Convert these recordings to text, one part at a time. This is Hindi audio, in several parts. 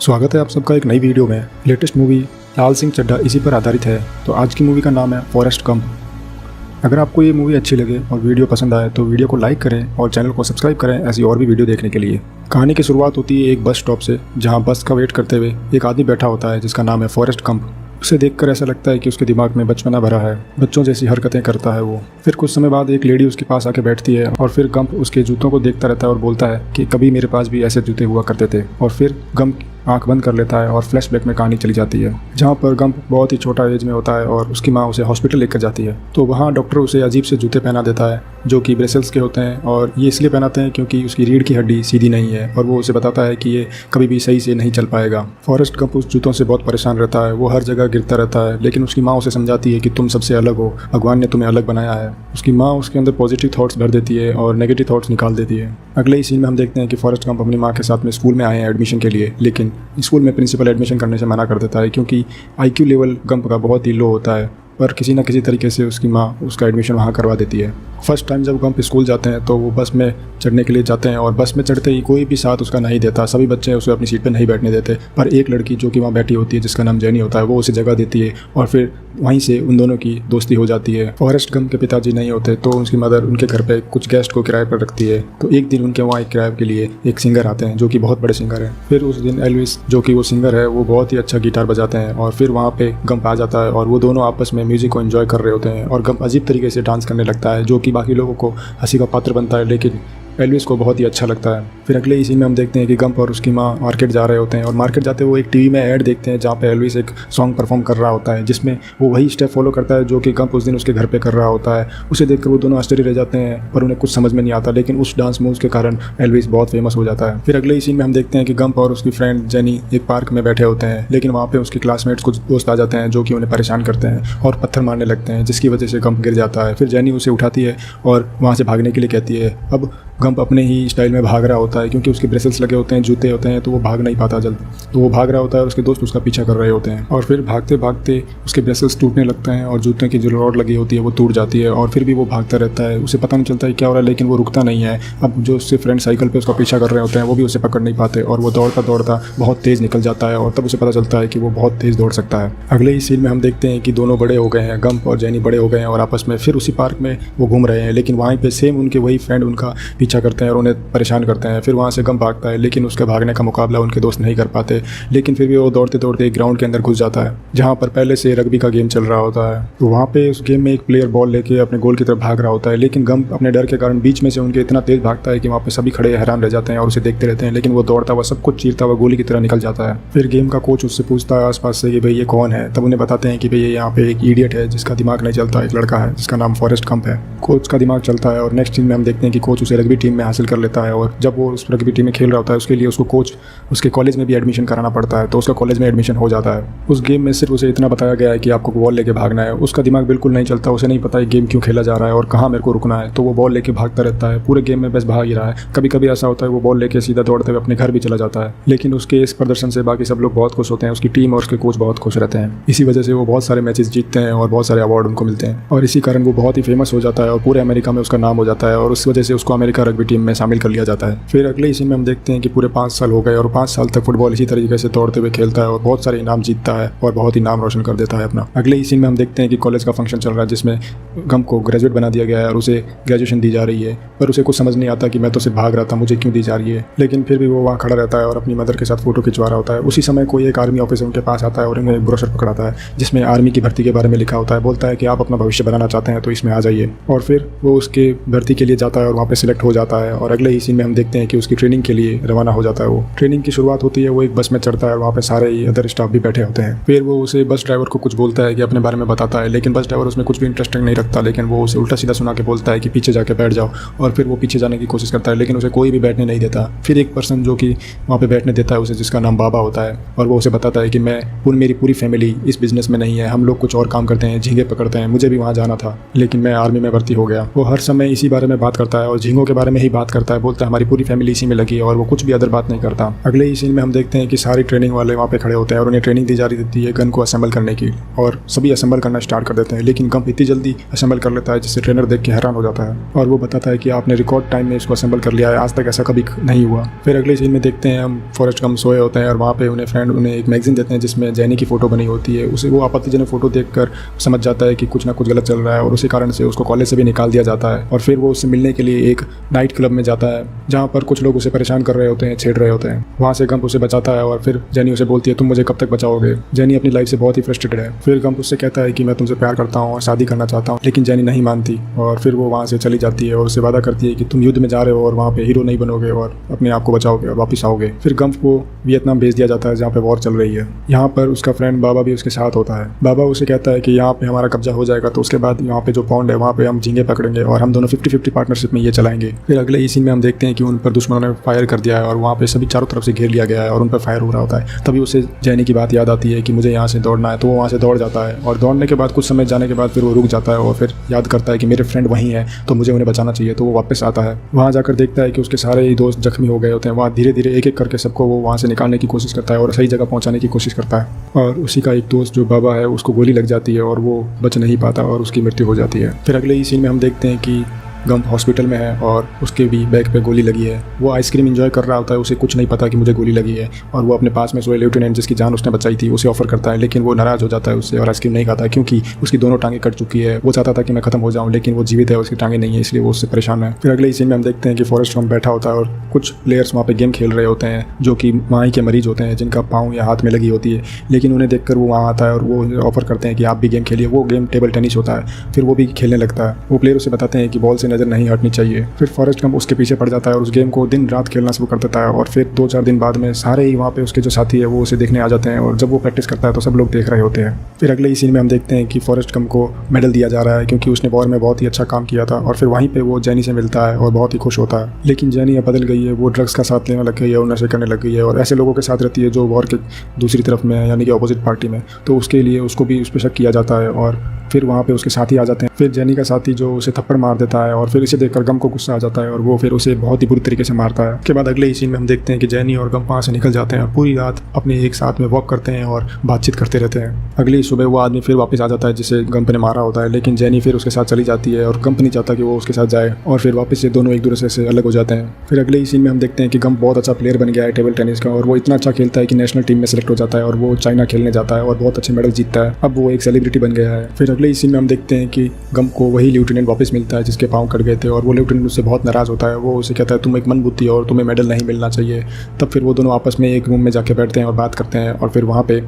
स्वागत है आप सबका एक नई वीडियो में। लेटेस्ट मूवी लाल सिंह चड्ढा इसी पर आधारित है। तो आज की मूवी का नाम है फॉरेस्ट गंप। अगर आपको ये मूवी अच्छी लगे और वीडियो पसंद आए तो वीडियो को लाइक करें और चैनल को सब्सक्राइब करें ऐसी और भी वीडियो देखने के लिए। कहानी की शुरुआत होती है एक बस स्टॉप से, जहाँ बस का वेट करते हुए एक आदमी बैठा होता है जिसका नाम है फॉरेस्ट गंप। उसे देखकर ऐसा लगता है कि उसके दिमाग में बचपना भरा है, बच्चों जैसी हरकतें करता है वो। फिर कुछ समय बाद एक लेडी उसके पास आके बैठती है और फिर गंप उसके जूतों को देखता रहता है और बोलता है कि कभी मेरे पास भी ऐसे जूते हुआ करते थे। और फिर गंप आंख बंद कर लेता है और फ्लैशबैक में कहानी चली जाती है, जहाँ पर गंप बहुत ही छोटा एज में होता है और उसकी माँ उसे हॉस्पिटल लेकर जाती है। तो वहाँ डॉक्टर उसे अजीब से जूते पहना देता है जो कि ब्रेसल्स के होते हैं, और ये इसलिए पहनाते हैं क्योंकि उसकी रीढ़ की हड्डी सीधी नहीं है, और वो उसे बताता है कि ये कभी भी सही से नहीं चल पाएगा। फॉरेस्ट गंप उस जूतों से बहुत परेशान रहता है, वो हर जगह गिरता रहता है, लेकिन उसकी माँ उसे समझाती है कि तुम सबसे अलग हो, भगवान ने तुम्हें अलग बनाया है। उसकी माँ उसके अंदर पॉजिटिव थॉट्स भर देती है और नेगेटिव थॉट्स निकाल देती है। अगले ही सीन में हम देखते हैं कि फॉरेस्ट गंप अपनी माँ के साथ में स्कूल में आए हैं एडमिशन के लिए, लेकिन स्कूल में प्रिंसिपल एडमिशन करने से मना कर देता है क्योंकि IQ लेवल गंप का बहुत ही लो होता है। पर किसी न किसी तरीके से उसकी माँ उसका एडमिशन वहाँ करवा देती है। फर्स्ट टाइम जब गंप स्कूल जाते हैं तो वो बस में चढ़ने के लिए जाते हैं, और बस में चढ़ते ही कोई भी साथ उसका नहीं देता, सभी बच्चे उसे अपनी सीट पर नहीं बैठने देते। पर एक लड़की जो कि वहाँ बैठी होती है जिसका नाम जेनी होता है, वो उसे जगह देती है और फिर वहीं से उन दोनों की दोस्ती हो जाती है। फॉरेस्ट गंप के पिताजी नहीं होते तो उसकी मदर उनके घर पे कुछ गेस्ट को किराए पर रखती है। तो एक दिन उनके वहाँ एक किराए के लिए एक सिंगर आते हैं जो कि बहुत बड़े सिंगर हैं। फिर उस दिन एल्विस जो कि वो सिंगर है वो बहुत ही अच्छा गिटार बजाते हैं, और फिर वहाँ पे गंप आ जाता है और वो दोनों आपस में म्यूजिक को एंजॉय कर रहे होते हैं, और गंप अजीब तरीके से डांस करने लगता है जो कि बाकी लोगों को हंसी का पात्र बनता है, लेकिन एल्विस को बहुत ही अच्छा लगता है। फिर अगले ही सीन में हम देखते हैं कि गंप और उसकी माँ मार्केट जा रहे होते हैं, और मार्केट जाते वो एक टीवी में ऐड देखते हैं जहाँ पे एल्विस एक सॉन्ग परफॉर्म कर रहा होता है, जिसमें वो वही स्टेप फॉलो करता है जो कि गंप उस दिन उसके घर पे कर रहा होता है। उसे देखकर वो दोनों आश्चर्य रह जाते हैं, पर उन्हें कुछ समझ में नहीं आता, लेकिन उस डांस मूव्स के कारण एल्विस बहुत फेमस हो जाता है। फिर अगले ही सीन में हम देखते हैं कि गंप और उसकी फ्रेंड जेनी एक पार्क में बैठे होते हैं, लेकिन वहाँ पे उसके क्लासमेट्स कुछ दोस्त आ जाते हैं जो कि उन्हें परेशान करते हैं और पत्थर मारने लगते हैं, जिसकी वजह से गंप गिर जाता है। फिर जेनी उसे उठाती है और वहाँ से भागने के लिए कहती है। अब गंप अपने ही स्टाइल में भाग रहा होता है क्योंकि उसके ब्रेसल्स लगे होते हैं, जूते होते हैं, तो वो भाग नहीं पाता जल्द। तो वो भाग रहा होता है और उसके दोस्त उसका पीछा कर रहे होते हैं, और फिर भागते भागते उसके ब्रेसल्स टूटने लगते हैं और जूते की जो रॉड लगी होती है वो टूट जाती है, और फिर भी वो भागता रहता है। उसे पता नहीं चलता है क्या हो रहा है, लेकिन वो रुकता नहीं है। अब जो उससे फ्रेंड साइकिल पे उसका पीछा कर रहे होते हैं वो भी उसे पकड़ नहीं पाते, और वो दौड़ता दौड़ता बहुत तेज़ निकल जाता है, और तब उसे पता चलता है कि वो बहुत तेज़ दौड़ सकता है। अगले ही सीन में हम देखते हैं कि दोनों बड़े हो गए हैं, गंप और जेनी बड़े हो गए हैं, और आपस में फिर उसी पार्क में वो घूम रहे हैं, लेकिन वहीं पे सेम उनके वही फ्रेंड उनका पीछा करते हैं और उन्हें परेशान करते हैं। फिर वहाँ से गंप भागता है, लेकिन उसके भागने का मुकाबला उनके दोस्त नहीं कर पाते, लेकिन फिर भी वो दौड़ते दौड़ते एक ग्राउंड के अंदर घुस जाता है जहाँ पर पहले से रग्बी का गेम चल रहा होता है। तो वहाँ पे उस गेम में एक प्लेयर बॉल लेके अपने गोल की तरफ भाग रहा होता है, लेकिन गंप अपने डर के कारण बीच में से उनके इतना तेज भागता है कि वहाँ पे सभी खड़े हैरान रह जाते हैं और उसे देखते रहते हैं, लेकिन वो दौड़ता हुआ सब कुछ चीरता हुआ गोली की तरह निकल जाता है। फिर गेम का कोच उससे पूछता है आसपास से कि भाई ये कौन है। तब उन्हें बताते हैं कि भाई ये यहाँ पे एक इडियट है जिसका दिमाग नहीं चलता, एक लड़का है जिसका नाम फॉरेस्ट गंप है। कोच का दिमाग चलता है, और नेक्स्ट सीन में हम देखते हैं कि कोच उसे रग्बी टीम में हासिल कर लेता है, और जब वो उस रग्बी टीम में खेल रहा होता है उसके लिए उसको कोच उसके कॉलेज में भी एडमिशन कराना पड़ता है, तो उसका कॉलेज में एडमिशन हो जाता है। उस गेम में सिर्फ उसे इतना बताया गया है कि आपको बॉल लेके भागना है। उसका दिमाग बिल्कुल नहीं चलता, उसे नहीं पता है गेम क्यों खेला जा रहा है और कहाँ मेरे को रुकना है, तो वो बॉल लेके भागता रहता है। पूरे गेम में बस भाग ही रहा है। कभी कभी ऐसा होता है वो बॉल लेके सीधा दौड़ते हुए अपने घर भी चला जाता है, लेकिन उसके इस प्रदर्शन से बाकी सब लोग बहुत खुश होते हैं, उसकी टीम और उसके कोच बहुत खुश रहते हैं। इसी वजह से वो बहुत सारे मैचेस जीतते हैं और बहुत सारे अवार्ड उनको मिलते हैं, और इसी कारण वो बहुत ही फेमस हो जाता है और पूरे अमेरिका में उसका नाम हो जाता है, और उस वजह से उसको अमेरिका रग्बी टीम में शामिल कर लिया जाता है। फिर अगले ही सीन में हम देखते हैं कि पूरे 5 साल हो गए और 5 साल तक फुटबॉल इसी तरीके से दौड़ते हुए खेलता है और बहुत सारे इनाम जीतता है और बहुत ही नाम रोशन कर देता है अपना। अगले ही सीन में हम देखते हैं कि कॉलेज का फंक्शन चल रहा है जिसमें गंप को ग्रेजुएट बना दिया गया है और उसे ग्रेजुएशन दी जा रही है, पर उसे कुछ समझ नहीं आता कि मैं तो सिर्फ भाग रहा था, मुझे क्यों दी जा रही है। लेकिन फिर भी वो वहाँ खड़ा रहता है और अपनी मदर के साथ फोटो खिंचवा रहा होता है। उसी समय कोई एक आर्मी ऑफिसर उनके पास आता है और उन्हें एक ब्रोशर पकड़ाता है जिसमें आर्मी की भर्ती के बारे में लिखा होता है। बोलता है कि आप अपना भविष्य बनाना चाहते हैं तो इसमें आ जाइए, और फिर वो उसके भर्ती के लिए जाता है और वहाँ पे सिलेक्ट हो जाता है। और अगले ही सीन में हम देखते हैं कि उसकी ट्रेनिंग के लिए रवाना हो जाता है। वो ट्रेनिंग की शुरुआत होती है, वो एक बस में चढ़ता है और वहाँ पे सारे ही अदर स्टाफ भी बैठे होते हैं। फिर वो उसे बस ड्राइवर को कुछ बोलता है कि अपने बारे में बताता है, लेकिन बस ड्राइवर उसमें कुछ भी इंटरेस्टिंग नहीं रखता, लेकिन वो उसे उल्टा सीधा सुना के बोलता है कि पीछे जाके बैठ जाओ, और फिर वो पीछे जाने की कोशिश करता है, लेकिन उसे कोई भी बैठने नहीं देता। फिर एक पर्सन जो कि वहाँ पे बैठने देता है उसे, जिसका नाम बाबा होता है, और वो उसे बताता है कि मेरी पूरी फैमिली इस बिजनेस में नहीं है, हम लोग कुछ और काम करते हैं, झींगे पकड़ते हैं, मुझे भी वहाँ जाना था लेकिन मैं आर्मी में भर्ती हो गया। वो हर समय इसी बारे में बात करता है और झींगों के बारे में ही बात करता है, बोलता है हमारी पूरी फैमिली इसी में लगी है और वो कुछ भी अदर बात नहीं करता। अगले ही सीन में हम देखते हैं कि सारी ट्रेनिंग वाले वहाँ पे खड़े होते हैं और उन्हें ट्रेनिंग दी जा रही है गन को असेंबल करने की, और सभी असेंबल करना स्टार्ट कर देते हैं। लेकिन गंप इतनी जल्दी असेंबल कर लेता है जिससे ट्रेनर देख के हैरान हो जाता है और वो बताता है कि आपने रिकॉर्ड टाइम में इसको असेंबल कर लिया है, आज तक ऐसा कभी नहीं हुआ। फिर अगले सीन में देखते हैं हम फॉरेस्ट गंप सोए होते हैं और वहाँ पे उन्हें फ्रेंड उन्हें एक मैगजीन देते हैं जिसमें जैनी की फोटो बनी होती है। उसे वो आपत्तिजनक फोटो देखकर समझ जाता है कि कुछ ना कुछ गलत चल रहा है और उसी कारण से उसको कॉलेज से भी निकाल दिया जाता है। और फिर वो उससे मिलने के लिए एक नाइट क्लब में जाता है जहाँ पर कुछ लोग उसे परेशान कर रहे होते हैं, छेड़ रहे होते हैं। वहाँ से गंप उसे बचाता है और फिर जैनी उसे बोलती है तुम मुझे कब तक बचाओगे। जैनी अपनी लाइफ से बहुत ही फ्रस्ट्रेटेड है। फिर गंप उससे कहता है कि मैं तुमसे प्यार करता हूँ और शादी करना चाहता हूँ, लेकिन जैनी नहीं मानती और फिर वो वहाँ से चली जाती है और उससे वादा करती है कि तुम युद्ध में जा रहे हो और वहाँ पे हीरो नहीं बनोगे और अपने आप को बचाओगे और वापस आओगे। फिर गंप को वियतनाम भेज दिया जाता है जहाँ पे वॉर चल रही है। यहाँ पर उसका फ्रेंड बाबा भी उसके साथ होता है। बाबा उसे कहता है कि यहाँ पे हमारा कब्जा हो जाएगा तो उसके बाद यहाँ पे जो पॉन्ड है वहाँ पे हम झींगे पकड़ेंगे और हम दोनों 50-50 पार्टनरशिप में ये चलाएंगे। फिर अगले ही सीन में हम देखते हैं कि उन पर दुश्मनों ने फायर कर दिया है और वहाँ पे सभी चारों तरफ से घेर लिया गया है और उन पर फायर हो रहा होता है। तभी उसे जैनी की बात याद आती है कि मुझे यहाँ से दौड़ना है, तो वो वहाँ से दौड़ जाता है और दौड़ने के बाद कुछ समय जाने के बाद फिर वो रुक जाता है और फिर याद करता है कि मेरे फ्रेंड वहीं है तो मुझे उन्हें बचाना चाहिए। तो वो वापस आता है, वहाँ जाकर देखता है कि उसके सारे ही दोस्त जख्मी हो गए होते हैं। वहाँ धीरे धीरे एक एक करके सबको वो वहाँ से निकालने की कोशिश करता है और सही जगह पहुँचाने की कोशिश करता है। और उसी का एक दोस्त जो बाबा है उसको गोली लग जाती है और वो बच नहीं पाता और उसकी मृत्यु हो जाती है। फिर अगले ही सीन में हम देखते हैं कि गंप हॉस्पिटल में है और उसके भी बैक पे गोली लगी है। वो आइसक्रीम एंजॉय कर रहा होता है, उसे कुछ नहीं पता कि मुझे गोली लगी है। और वो अपने पास में सोए लेफ्टिनेंट जिसकी जान उसने बचाई थी उसे ऑफर करता है, लेकिन वो नाराज़ हो जाता है उससे और आइसक्रीम नहीं खाता क्योंकि उसकी दोनों टांगें कट चुकी है। वो चाहता था कि मैं खत्म हो जाऊँ, लेकिन वो जीवित है, उसकी टांगें नहीं है, इसलिए वो उससे परेशान है। फिर अगले ही सीन में हम देखते हैं कि फॉरेस्ट गंप बैठा होता है और कुछ प्लेयर्स वहाँ पे गेम खेल रहे होते हैं जो कि माही के मरीज होते हैं जिनका पाँव या हाथ में लगी होती है। लेकिन उन्हें देखकर वो वहाँ आता है और वो ऑफर करते हैं कि आप भी गेम खेलिए। वो गेम टेबल टेनिस होता है। फिर वो भी खेलने लगता है। वो प्लेयर उसे बताते हैं कि बॉल से नज़र नहीं हटनी चाहिए। फिर फॉरेस्ट गंप उसके पीछे पड़ जाता है और उस गेम को दिन रात खेलना शुरू कर देता है। और फिर 2-4 दिन बाद में सारे ही वहाँ पे उसके जो साथी है वो उसे देखने आ जाते हैं और जब वो प्रैक्टिस करता है तो सब लोग देख रहे होते हैं। फिर अगले ही सीन में हम देखते हैं कि फॉरेस्ट गंप को मेडल दिया जा रहा है क्योंकि उसने वॉर में बहुत ही अच्छा काम किया था। और फिर वहीं पर वो जैनी से मिलता है और बहुत ही खुश होता है। लेकिन जैनी अब बदल गई है, वो ड्रग्स का साथ लेने लग गई है और नशे करने लग गई है और ऐसे लोगों के साथ रहती है जो वॉर के दूसरी तरफ में है, यानी कि अपोजिट पार्टी में। तो उसके लिए उसको भी उस पर शक किया जाता है और फिर वहाँ पे उसके साथी आ जाते हैं। फिर जैनी का साथी जो उसे थप्पड़ मार देता है और फिर इसे देखकर गंप को गुस्सा आ जाता है और वो फिर उसे बहुत ही बुरी तरीके से मारता है। उसके बाद अगले ही सीन में हम देखते हैं कि जैनी और गंप वहाँ से निकल जाते हैं और पूरी रात अपने एक साथ में वॉक करते हैं और बातचीत करते रहते हैं। अगली सुबह वो आदमी फिर वापस आ जाता है जिसे गंप ने मारा होता है, लेकिन जैनी फिर उसके साथ चली जाती है और गंप नहीं चाहता कि वो उसके साथ जाए और फिर वापस से दोनों एक दूसरे से अलग हो जाते हैं। फिर अगले ही सीन में हम देखते हैं कि गंप बहुत अच्छा प्लेयर बन गया है टेबल टेनिस का और वो इतना अच्छा खेलता है कि नेशनल टीम में सेलेक्ट हो जाता है और वो चाइना खेलने जाता है और बहुत अच्छे मेडल जीतता है। अब वो एक सेलिब्रिटी बन गया है। फिर अगले ही सीन में हम देखते हैं कि गंप को वही लेफ्टिनेंट वापस मिलता है जिसके पाँव कट गए थे और वो लेफ्टिनेंट उससे बहुत नाराज़ होता है। वो उसे कहता है तुम एक मनबुद्धि हो और तुम्हें मेडल नहीं मिलना चाहिए। तब फिर वो दोनों आपस में एक रूम में जाके बैठते हैं और बात करते हैं और फिर वहाँ पे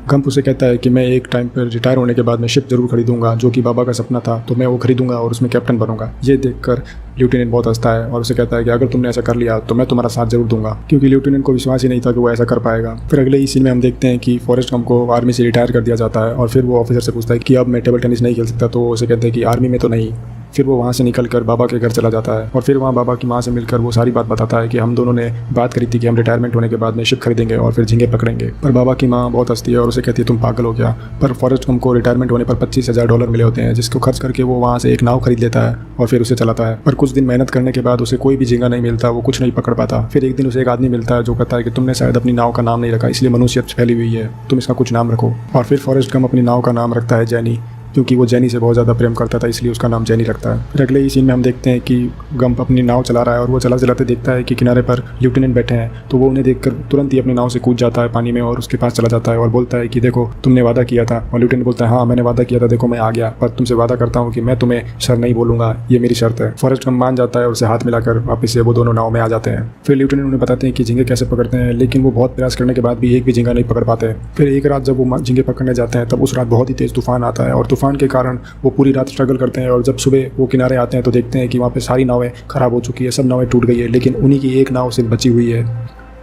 गंप उसे कहता है कि मैं एक टाइम पर रिटायर होने के बाद मैं शिप जरूर खरीदूंगा, जो कि बाबा का सपना था, तो मैं वो खरीदूंगा और उसमें कैप्टन बनूंगा। ये देखकर लेफ्टिनेंट बहुत हंसता है और उसे कहता है कि अगर तुमने ऐसा कर लिया तो मैं तुम्हारा साथ जरूर दूंगा, क्योंकि लेफ्टिनेंट को विश्वास ही नहीं था कि वो ऐसा कर पाएगा। फिर अगले ही सीन में हम देखते हैं कि फॉरेस्ट गंप को आर्मी से रिटायर कर दिया जाता है और फिर वो ऑफिसर से पूछता है कि अब मैं टेबल टेनिस नहीं खेल सकता, तो उसे कहते हैं कि आर्मी में तो नहीं। फिर वो वहाँ से निकलकर बाबा के घर चला जाता है और फिर वहाँ बाबा की माँ से मिलकर वो सारी बात बताता है कि हम दोनों ने बात करी थी कि हम रिटायरमेंट होने के बाद में शिप खरीदेंगे और फिर झींगे पकड़ेंगे। पर बाबा की माँ बहुत हंसती है और उसे कहती है तुम पागल हो गया। पर फॉरेस्ट गंप को रिटायरमेंट होने पर $25,000 मिले होते हैं, जिसको खर्च करके वो वहाँ से एक नाव खरीद लेता है और फिर उसे चलाता है। पर कुछ दिन मेहनत करने के बाद उसे कोई भी झींगा नहीं मिलता, वो कुछ नहीं पकड़ पाता। फिर एक दिन उसे एक आदमी मिलता है जो कहता है कि तुमने शायद अपनी नाव का नाम नहीं रखा, इसलिए मनुष्यत फैली हुई है, तुम इसका कुछ नाम रखो। और फिर फॉरेस्ट गंप अपनी नाव का नाम रखता है जैनी, क्योंकि वो जैनी से बहुत ज़्यादा प्रेम करता था, इसलिए उसका नाम जैनी रखता है। फिर अगले ही सीन में हम देखते हैं कि गंप अपनी नाव चला रहा है और वो चला चलाते देखता है कि किनारे पर लेफ्टिनेंट बैठे हैं, तो वो उन्हें देखकर तुरंत ही अपनी नाव से कूद जाता है पानी में और उसके पास चला जाता है और बोलता है कि देखो तुमने वादा किया था। और लेफ्टिनेंट बोलता है हाँ मैंने वादा किया था, देखो मैं आ गया, पर तुमसे वादा करता हूँ कि मैं तुम्हें सर नहीं बोलूँगा, ये मेरी शर्त है। फॉरेस्ट गंप मान जाता है और उसे हाथ मिलाकर वापस से वो दोनों नाव में आ जाते हैं। फिर लेफ्टिनेंट उन्हें बताते हैं कि झींगे कैसे पकड़ते हैं, लेकिन वो बहुत प्रयास करने के बाद भी एक भी झींगा नहीं पकड़ पाते। फिर एक रात जब वो झींगे पकड़ने जाते हैं तब उस रात बहुत ही तेज़ तूफान आता है और तूफान के कारण वो पूरी रात स्ट्रगल करते हैं और जब सुबह वो किनारे आते हैं तो देखते हैं कि वहाँ पे सारी नावें खराब हो चुकी है, सब नावें टूट गई है, लेकिन उन्हीं की एक नाव सिर्फ बची हुई है।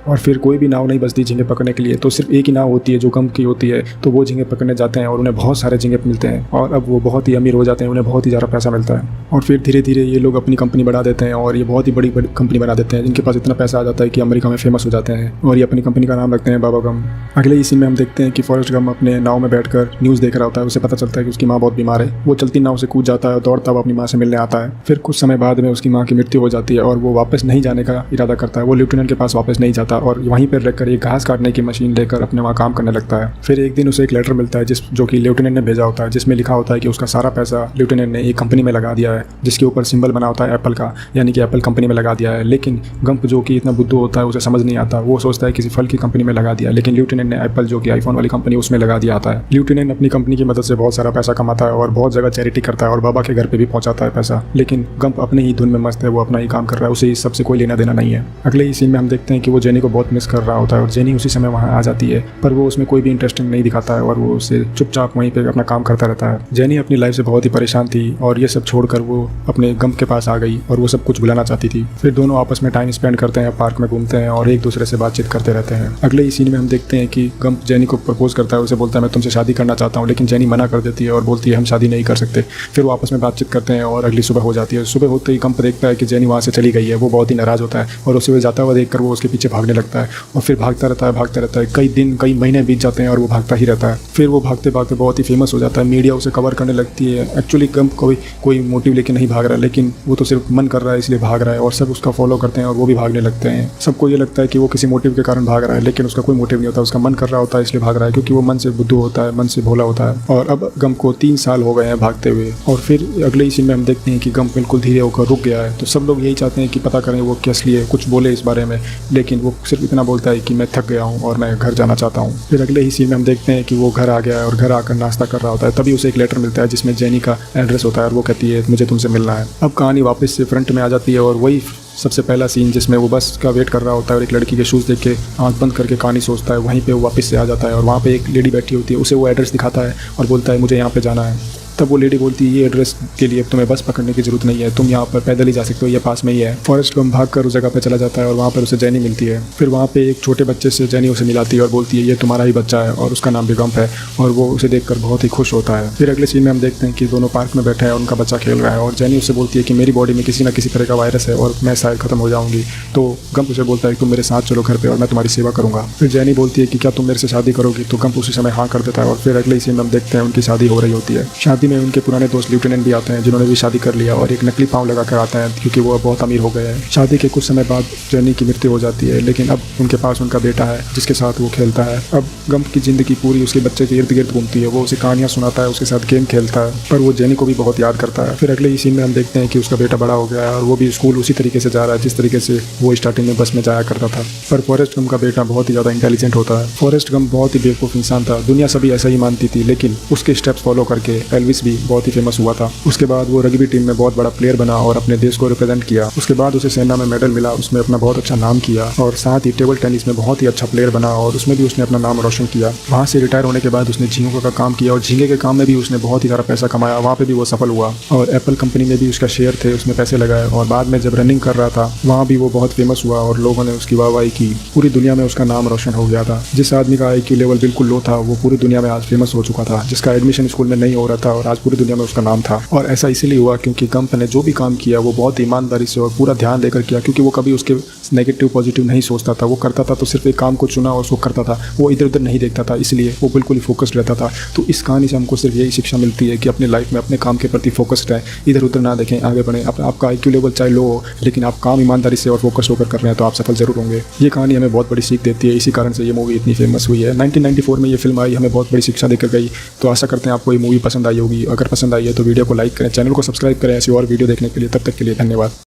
और फिर कोई भी नाव नहीं बचती झींगे पकड़ने के लिए, तो सिर्फ एक ही नाव होती है जो गम की होती है। तो वो झींगे पकड़ने जाते हैं और उन्हें बहुत सारे झींगे मिलते हैं और अब वो बहुत ही अमीर हो जाते हैं, उन्हें बहुत ही ज़्यादा पैसा मिलता है। और फिर धीरे धीरे ये लोग अपनी कंपनी बढ़ा देते हैं और ये बहुत ही बड़ी बड़ी कंपनी बना देते हैं, जिनके पास इतना पैसा आ जाता है कि अमेरिका में फेमस हो जाते हैं और ये अपनी कंपनी का नाम रखते हैं बाबा गम। अगले ही सीन में हम देखते हैं कि फॉरेस्ट गम अपने नाव में बैठकर न्यूज़ देख रहा होता है। उसे पता चलता है कि उसकी माँ बहुत बीमार है। वो चलती नाव से कूद जाता है और दौड़ता हुआ अपनी माँ से मिलने आता है। फिर कुछ समय बाद में उसकी माँ की मृत्यु हो जाती है और वो वापस नहीं जाने का इरादा करता है। वो लेफ्टिनेंट के पास वापस नहीं जाता और वहीं पर रहकर एक घास काटने की मशीन लेकर अपने वहाँ काम करने लगता है। फिर एक दिन उसे एक लेटर मिलता है जो कि लेफ्टिनेंट ने भेजा होता है, जिसमें लिखा होता है कि उसका सारा पैसा लेफ्टिनेंट ने एक कंपनी में लगा दिया है, जिसके ऊपर सिंबल बना होता है एप्पल का, यानी कि एप्पल कंपनी में लगा दिया है। लेकिन गंप जो कि इतना बुद्धू होता है उसे समझ नहीं आता, वो सोचता है किसी फल की कंपनी में लगा दिया, लेकिन लेफ्टिनेंट ने एप्पल जो कि आईफोन वाली कंपनी उसमें लगा दिया आता है। लेफ्टिनेंट अपनी कंपनी की मदद से बहुत सारा पैसा कमाता है और बहुत जगह चैरिटी करता है और बाबा के घर पे भी पहुंचाता है पैसा। लेकिन गंप अपने ही धुन में मस्त है, वो अपना ही काम कर रहा है, उसे इस सबसे कोई लेना देना नहीं है। अगले ही सीन में हम देखते हैं कि वो जेनी को बहुत मिस कर रहा होता है और जेनी उसी समय वहाँ आ जाती है, पर वो उसमें कोई भी इंटरेस्टिंग नहीं दिखाता है और वो उसे चुपचाप वहीं पे अपना काम करता रहता है। जेनी अपनी लाइफ से बहुत ही परेशान थी और ये सब छोड़कर वो अपने गम के पास आ गई और वो सब कुछ भुलाना चाहती थी। फिर दोनों आपस में टाइम स्पेंड करते हैं, पार्क में घूमते हैं और एक दूसरे से बातचीत करते रहते हैं। अगले ही सीन में हम देखते हैं कि गम जेनी को प्रपोज करता है, उसे बोलता है मैं तुमसे शादी करना चाहता हूँ, लेकिन जेनी मना कर देती है और बोलती है हम शादी नहीं कर सकते। फिर वो आपस में बातचीत करते हैं और अगली सुबह हो जाती है। सुबह होते ही गंप देखता है कि जेनी वहाँ से चली गई है। वो बहुत ही नाराज़ होता है और उसे जाता हुआ देखकर वो उसके पीछे भागने लगता है और फिर भागता रहता है। कई दिन कई महीने बीत जाते हैं और वो भागता ही रहता है। फिर वो भागते भागते बहुत ही फेमस हो जाता है, मीडिया उसे कवर करने लगती है। एक्चुअली गंप कोई मोटिव लेके नहीं भाग रहा है, लेकिन वो तो सिर्फ मन कर रहा है इसलिए भाग रहा है और सब उसका फॉलो करते हैं और वो भी भागने लगते हैं। सबको ये लगता है कि वो किसी मोटिव के कारण भाग रहा है, लेकिन उसका कोई मोटिव नहीं होता, उसका मन कर रहा होता है इसलिए भाग रहा है, क्योंकि वो मन से बुद्धू होता है, मन से भोला होता है। और अब गंप को 3 साल हो गए हैं भागते हुए और फिर अगले ही सीन में हम देखते हैं कि गंप बिल्कुल धीरे होकर रुक गया है। तो सब लोग यही चाहते हैं कि पता करें वो किस लिए कुछ बोले इस बारे में, लेकिन वो सिर्फ इतना बोलता है कि मैं थक गया हूँ और मैं घर जाना चाहता हूँ। फिर अगले ही सीन में हम देखते हैं कि वो घर आ गया है और घर आकर नाश्ता कर रहा होता है। तभी उसे एक लेटर मिलता है जिसमें जेनी का एड्रेस होता है और वो कहती है मुझे तुमसे मिलना है। अब कहानी वापस से फ्रंट में आ जाती है और वही सबसे पहला सीन जिसमें वो बस का वेट कर रहा होता है और एक लड़की के शूज़ देख के आंख बंद करके कहानी सोचता है, वहीं पे वो वापस से आ जाता है और वहाँ पे एक लेडी बैठी होती है, उसे वो एड्रेस दिखाता है और बोलता है मुझे यहाँ पे जाना है। तब वो लेडी बोलती है ये एड्रेस के लिए तुम्हें बस पकड़ने की जरूरत नहीं है, तुम यहाँ पर पैदल ही जा सकते हो, ये पास में ही है। फॉरेस्ट गम भाग कर उस जगह पर चला जाता है और वहाँ पर उसे जेनी मिलती है। फिर वहाँ पे एक छोटे बच्चे से जेनी उसे मिलाती है और बोलती है ये तुम्हारा ही बच्चा है और उसका नाम भी गंप है, और वो उसे देखकर बहुत ही खुश होता है। फिर अगले सीन में हम देखते हैं कि दोनों पार्क में बैठे हैं और उनका बच्चा खेल रहा है और जेनी उससे बोलती है कि मेरी बॉडी में किसी न किसी तरह का वायरस है और मैं शायद खत्म हो जाऊँगी। तो गंप उसे बोलता है तुम मेरे साथ चलो घर पर और मैं तुम्हारी सेवा करूँगा। फिर जेनी बोलती है कि क्या तुम मेरे से शादी करोगी, तो गंप उसी समय हाँ कर देता है और फिर अगले सीन में हम देखते हैं उनकी शादी हो रही होती है। शादी में उनके पुराने दोस्त लेफ्टिनेंट भी आते हैं जिन्होंने भी शादी कर लिया और एक नकली पाँव लगा कर आता है क्योंकि वो बहुत अमीर हो गए हैं। शादी के कुछ समय बाद जेनी की मृत्यु हो जाती है, लेकिन अब उनके पास उनका बेटा है जिसके साथ वो खेलता है। अब गंप की ज़िंदगी पूरी उसके बच्चे के इर्द गिर्द घूमती है, वो उसे कहानियाँ सुनाता है, उसके साथ गेम खेलता है, पर वो जेनी को भी बहुत याद करता है। फिर अगले ही सीन में हम देखते हैं कि उसका बेटा बड़ा हो गया है और वो भी स्कूल उसी तरीके से जा रहा है जिस तरीके से वो स्टार्टिंग में बस में जाया करता था। पर फॉरेस्ट गंप का बेटा बहुत ही ज़्यादा इंटेलिजेंट होता है। फॉरेस्ट गंप बहुत ही बेवकूफ़ इंसान था, दुनिया सभी ऐसा ही मानती थी, लेकिन उसके स्टेप्स फॉलो करके एल्विस भी बहुत ही फेमस हुआ था। उसके बाद वो रग्बी टीम में बहुत बड़ा प्लेयर बना और अपने देश को रिप्रेजेंट किया। उसके बाद उसे सेना में मेडल मिला, उसमें अपना बहुत अच्छा नाम किया और साथ ही टेबल टेनिस में बहुत ही अच्छा प्लेयर बना और उसमें भी उसने अपना नाम रोशन किया। वहाँ से रिटायर होने के बाद उसने झींगों का काम किया और झींगे के काम में भी उसने बहुत ही सारा पैसा कमाया, वहाँ पे भी वो सफल हुआ और एप्पल कंपनी में भी उसका शेयर थे, उसमें पैसे लगाए और बाद में जब रनिंग कर रहा था वहाँ भी वो बहुत फेमस हुआ और लोगों ने उसकी वाहवाही की। पूरी दुनिया में उसका नाम रोशन हो गया था। जिस आदमी का IQ लेवल बिल्कुल लो था वो पूरी दुनिया में आज फेमस हो चुका था, जिसका एडमिशन स्कूल में नहीं हो रहा था और आज पूरी दुनिया में उसका नाम था। और ऐसा इसीलिए हुआ क्योंकि गंप ने जो भी काम किया वो बहुत ईमानदारी से और पूरा ध्यान देकर किया, क्योंकि वो कभी उसके नेगेटिव पॉजिटिव नहीं सोचता था। वो करता था तो सिर्फ एक काम को चुना और उसको करता था, वो इधर उधर नहीं देखता था, इसलिए वो बिल्कुल ही फोकस्ड रहता था। तो इस कहानी से हमको सिर्फ यही शिक्षा मिलती है कि अपने लाइफ में अपने काम के प्रति फोकस्ड रहें, इधर उधर ना देखें, आगे बढ़ें। आपका IQ लेवल चाहे लो हो, लेकिन आप काम ईमानदारी से और फोकस होकर कर रहे हैं तो आप सफल जरूर होंगे। ये कहानी हमें बहुत बड़ी सीख देती है, इसी कारण से ये मूवी इतनी फेमस हुई है। 1994 में ये फिल्म आई, हमें बहुत बड़ी शिक्षा देकर गई। तो आशा करते हैं आपको ये मूवी पसंद आई होगी। अगर पसंद आई है तो वीडियो को लाइक करें, चैनल को सब्सक्राइब करें ऐसी और वीडियो देखने के लिए। तब तक के लिए धन्यवाद।